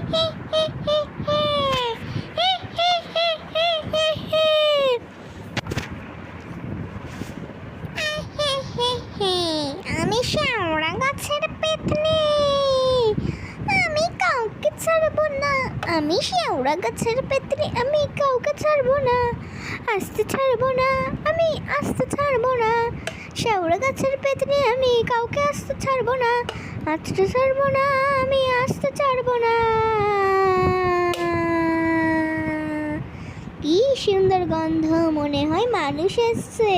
আমি শ্যাওড়া গাছের পেতনি, আমি কাউকে ছাড়বো না। আমি শ্যাওড়া গাছের পেতনি, আমি কাউকে ছাড়বো না, আসতে ছাড়বো না, আমি আসতে ছাড়বো না। শ্যাওড়া গাছের পেতনি, আমি কাউকে আসতে ছাড়বো না, আসতে ছাড়বো না, আমি আসতে ছাড়বো না। কি সুন্দর গন্ধ, মনে হয় মানুষ এসছে।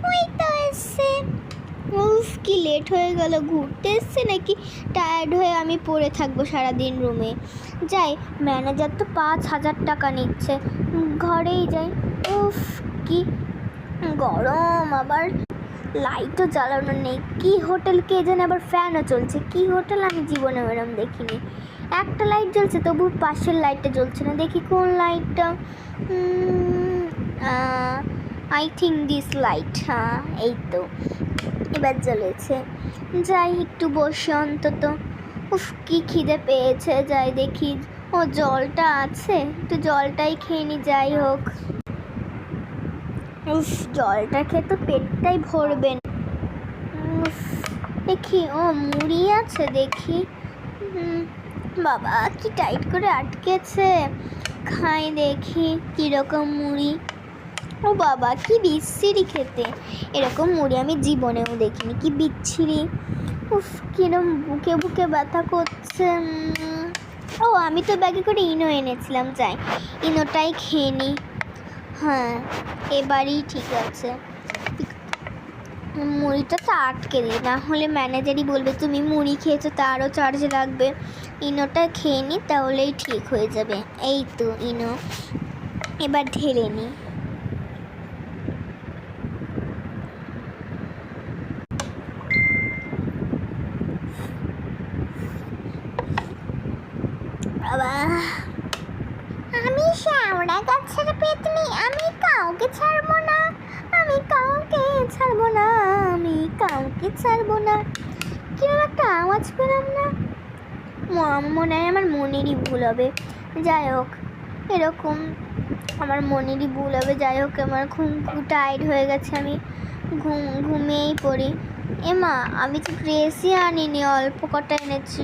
ওই তো এসছে। উফ, কি লেট হয়ে গেল। ঘুরতে এসছে নাকি টায়ার্ড হয়ে আমি পড়ে থাকবো সারাদিন রুমে? যাই, ম্যানেজার তো 5,000 টাকা নিচ্ছে, ঘরেই যাই। উফ, কি গরম, আবার লাইটও জ্বালানো নেই। কি হোটেল কে জানে, আবার ফ্যানও চলছে। কি হোটেল আমি জীবনে এরম দেখিনি। একটা লাইট জ্বলছে, তবু পাশের লাইটটা জ্বলছে না। দেখি কোন লাইটটা। I think this light. হ্যাঁ, এই তো এবার জ্বলেছে। যাই, একটু বসে অন্তত। উফ, কি খিদে পেয়েছে। যাই দেখি, ও জলটা আছে, একটু জলটাই খেয়ে নি। যাই হোক, উফ, জলটা খেয়ে তো পেটটাই ভরবে না। উফ, দেখি, ও মুড়ি আছে, দেখি। বাবা, কি টাইট করে আটকেছে। খাই দেখি কীরকম মুড়ি। ও বাবা, কি বিচ্ছিরি খেতে। এরকম মুড়ি আমি জীবনেও দেখিনি। কি বিচ্ছিরি। উফ, কিরম বুকে বুকে ব্যথা করছে। ও, আমি তো ব্যাগে করে ইনো এনেছিলাম। যাই, ইনোটাই খেয়ে নিই। হ্যাঁ, এবারই ঠিক আছে। মুড়িটা তো আটকে দিই, না হলে ম্যানেজারই বলবে তুমি মুড়ি খেয়েছো, তারও চার্জ লাগবে। ইনোটা খেয়ে নিই, তাহলেই ঠিক হয়ে যাবে। এই তো ইনো, এবার ঢেলে নিই। বাবা, আমি শ্যাওড়া গাছের পেতনি, আমি কাউকে ছাড়বো না, আমি কাউকে ছাড়বো না, আমি কাউকে ছাড়বো না। কিরকম একটা আওয়াজ পেলাম না? মনে হয় আমার মনেরই ভুল হবে। যাই হোক, এরকম আমার মনেরই ভুল হবে। যাই হোক, আমার ঘুম টায়ার্ড হয়ে গেছে, আমি ঘুমিয়েই পড়ি। এমা, আমি তো ড্রেসই আনিনি, অল্প কটা এনেছি।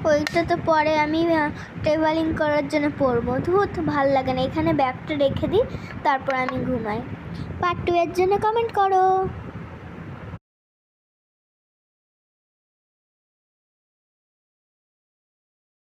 ওইটা তো পরে আমি ট্রাভেলিং করার জন্য পরবো। ধুত, ভাল লাগে না। এখানে ব্যাগটা রেখে দিই, তারপর আমি ঘুমাই। পার্ট 2 এর জন্য কমেন্ট করো।